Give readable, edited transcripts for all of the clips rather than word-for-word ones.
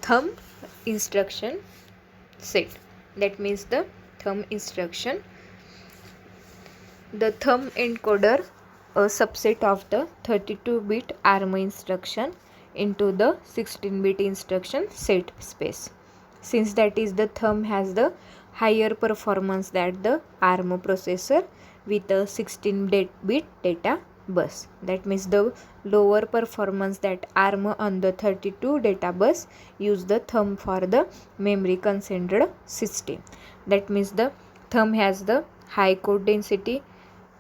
thumb instruction set. That means the thumb instruction. The thumb encoder, a subset of the 32-bit ARM instruction into the 16-bit instruction set space. Since that is the thumb has the higher performance than the ARM processor with a 16-bit data bus. That means the lower performance that ARM on the 32 data bus use the thumb for the memory concentrated system. That means the thumb has the high code density,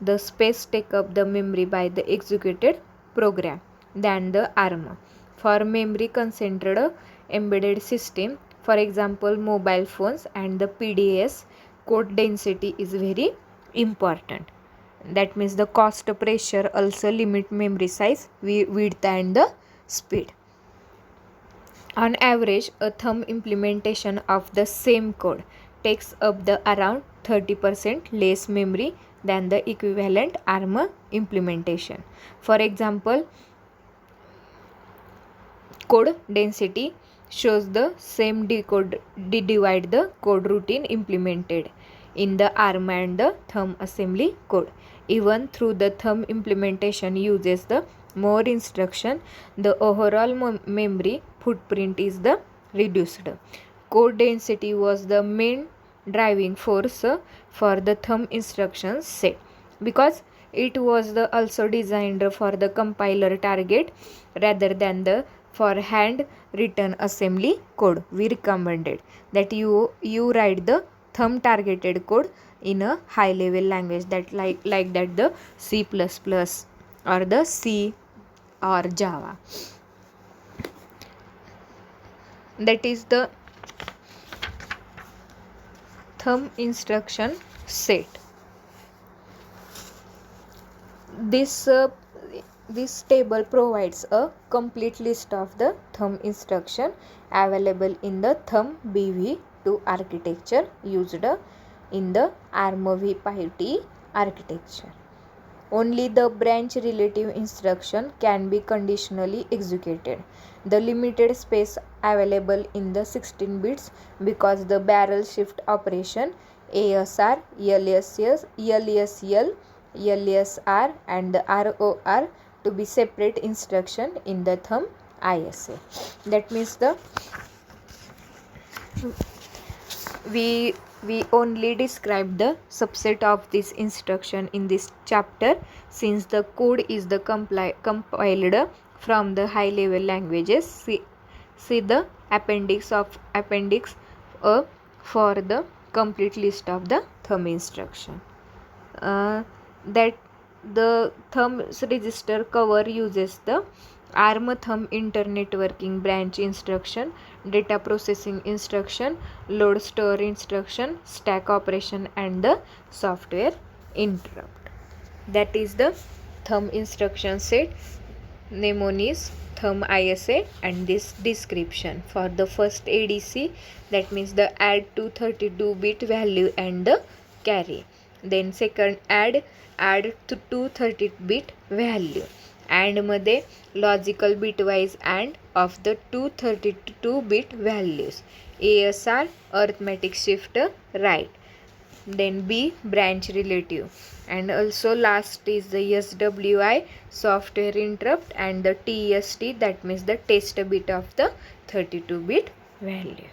the space take up the memory by the executed program than the ARM. For memory concentrated embedded system, for example mobile phones and the PDAs, code density is very important. That means the cost pressure also limit memory size, width and the speed. On average, a thumb implementation of the same code takes up the around 30% less memory than the equivalent ARM implementation. For example, code density shows the same divide the code routine implemented in the ARM and the thumb assembly code. Even through the thumb implementation uses the more instruction, the overall memory footprint is the reduced. Code density was the main driving force for the thumb instruction set because it was the also designed for the compiler target rather than the for hand written assembly code. We recommended that you write the thumb targeted code in a high level language that like that the C++ or the C or Java. That is the thumb instruction set. This table provides a complete list of the thumb instruction available in the thumb BV2 architecture used in the ARM v5t architecture. Only the branch relative instruction can be conditionally executed. The limited space available in the 16 bits because the barrel shift operation ASR, LSL, LSR and the ROR to be separate instruction in the thumb ISA. That means the we only describe the subset of this instruction in this chapter since the code is the compiled from the high level languages. See the appendix for the complete list of the thumb instruction. That the thumb's register cover uses the ARM thumb internetworking branch instruction, data processing instruction, load store instruction, stack operation and the software interrupt. That is the thumb instruction set. Mnemon is thumb ISA and this description for the first ADC, that means the add to 32-bit value and the carry. Then second add to 230-bit value and मध्ये logical bitwise and of the 232-bit values. ASR arithmetic shift right. Then B branch relative and also last is the SWI software interrupt and the TST, that means the test bit of the 32-bit value.